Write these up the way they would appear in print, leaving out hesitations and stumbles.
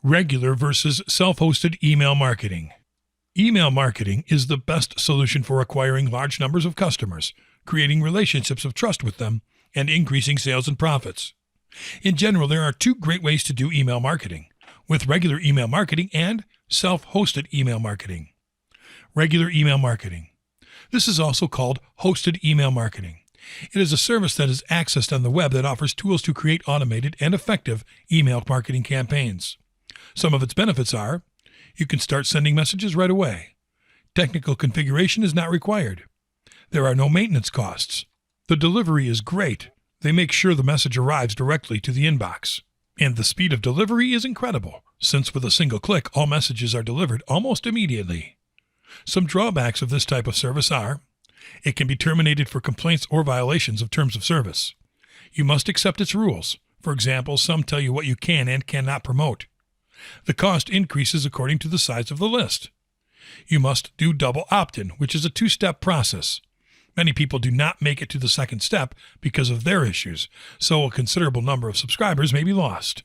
Regular versus self-hosted email marketing. Email marketing is the best solution for acquiring large numbers of customers, creating relationships of trust with them, and increasing sales and profits. In general, there are two great ways to do email marketing, with regular email marketing and self-hosted email marketing. Regular email marketing. This is also called hosted email marketing. It is a service that is accessed on the web that offers tools to create automated and effective email marketing campaigns. Some of its benefits are: you can start sending messages right away. Technical configuration is not required. There are no maintenance costs. The delivery is great. They make sure the message arrives directly to the inbox. And the speed of delivery is incredible, since with a single click, all messages are delivered almost immediately. Some drawbacks of this type of service are: it can be terminated for complaints or violations of terms of service. You must accept its rules. For example, some tell you what you can and cannot promote. The cost increases according to the size of the list. You must do double opt-in, which is a two-step process. Many people do not make it to the second step because of their issues, so a considerable number of subscribers may be lost.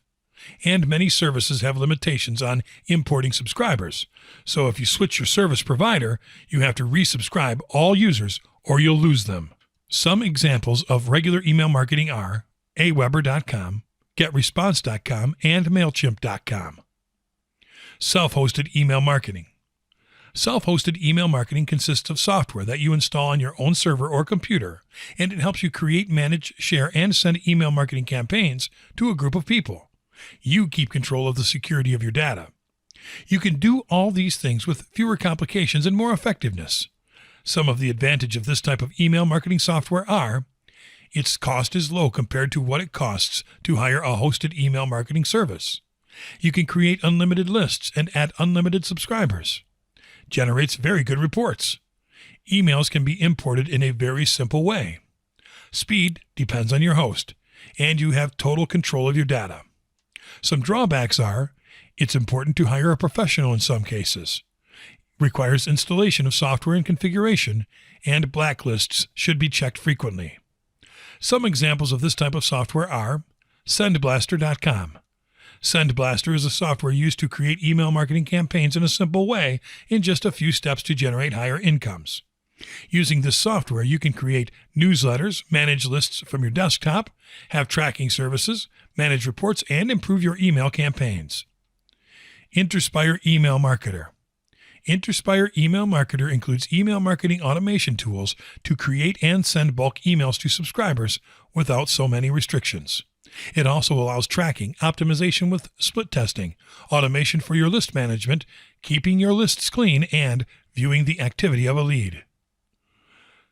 And many services have limitations on importing subscribers, so if you switch your service provider, you have to resubscribe all users or you'll lose them. Some examples of regular email marketing are aweber.com, getresponse.com, and mailchimp.com. Self-hosted email marketing. Self-hosted email marketing consists of software that you install on your own server or computer, and it helps you create, manage, share, and send email marketing campaigns to a group of people. You keep control of the security of your data. You can do all these things with fewer complications and more effectiveness. Some of the advantages of this type of email marketing software are: its cost is low compared to what it costs to hire a hosted email marketing service. You can create unlimited lists and add unlimited subscribers. Generates very good reports. Emails can be imported in a very simple way. Speed depends on your host, and you have total control of your data. Some drawbacks are: it's important to hire a professional in some cases. Requires installation of software and configuration, and blacklists should be checked frequently. Some examples of this type of software are SendBlaster.com. SendBlaster is a software used to create email marketing campaigns in a simple way in just a few steps to generate higher incomes. Using this software, you can create newsletters, manage lists from your desktop, have tracking services, manage reports, and improve your email campaigns. Interspire Email Marketer. Interspire Email Marketer includes email marketing automation tools to create and send bulk emails to subscribers without so many restrictions. It also allows tracking, optimization with split testing, automation for your list management, keeping your lists clean, and viewing the activity of a lead.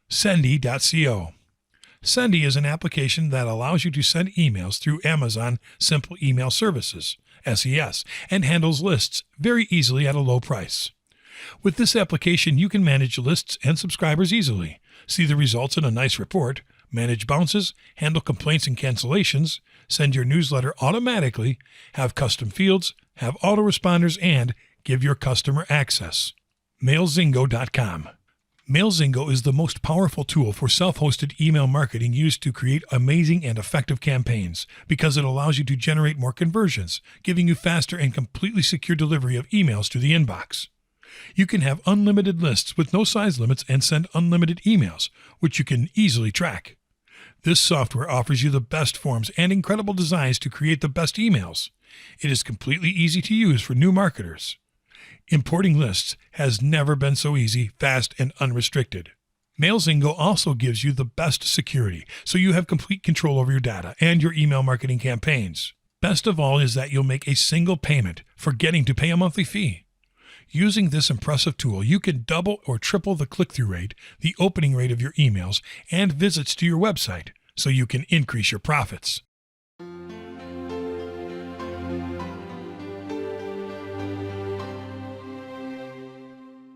Sendy.co. Sendy is an application that allows you to send emails through Amazon Simple Email Services, SES, and handles lists very easily at a low price. With this application, you can manage lists and subscribers easily, see the results in a nice report, manage bounces, handle complaints and cancellations, send your newsletter automatically, have custom fields, have autoresponders, and give your customer access. Mailzingo.com. Mailzingo is the most powerful tool for self-hosted email marketing used to create amazing and effective campaigns because it allows you to generate more conversions, giving you faster and completely secure delivery of emails to the inbox. You can have unlimited lists with no size limits and send unlimited emails, which you can easily track. This software offers you the best forms and incredible designs to create the best emails. It is completely easy to use for new marketers. Importing lists has never been so easy, fast, and unrestricted. Mailzingo also gives you the best security, so you have complete control over your data and your email marketing campaigns. Best of all is that you'll make a single payment, forgetting to pay a monthly fee. Using this impressive tool, you can double or triple the click-through rate, the opening rate of your emails, and visits to your website, so you can increase your profits.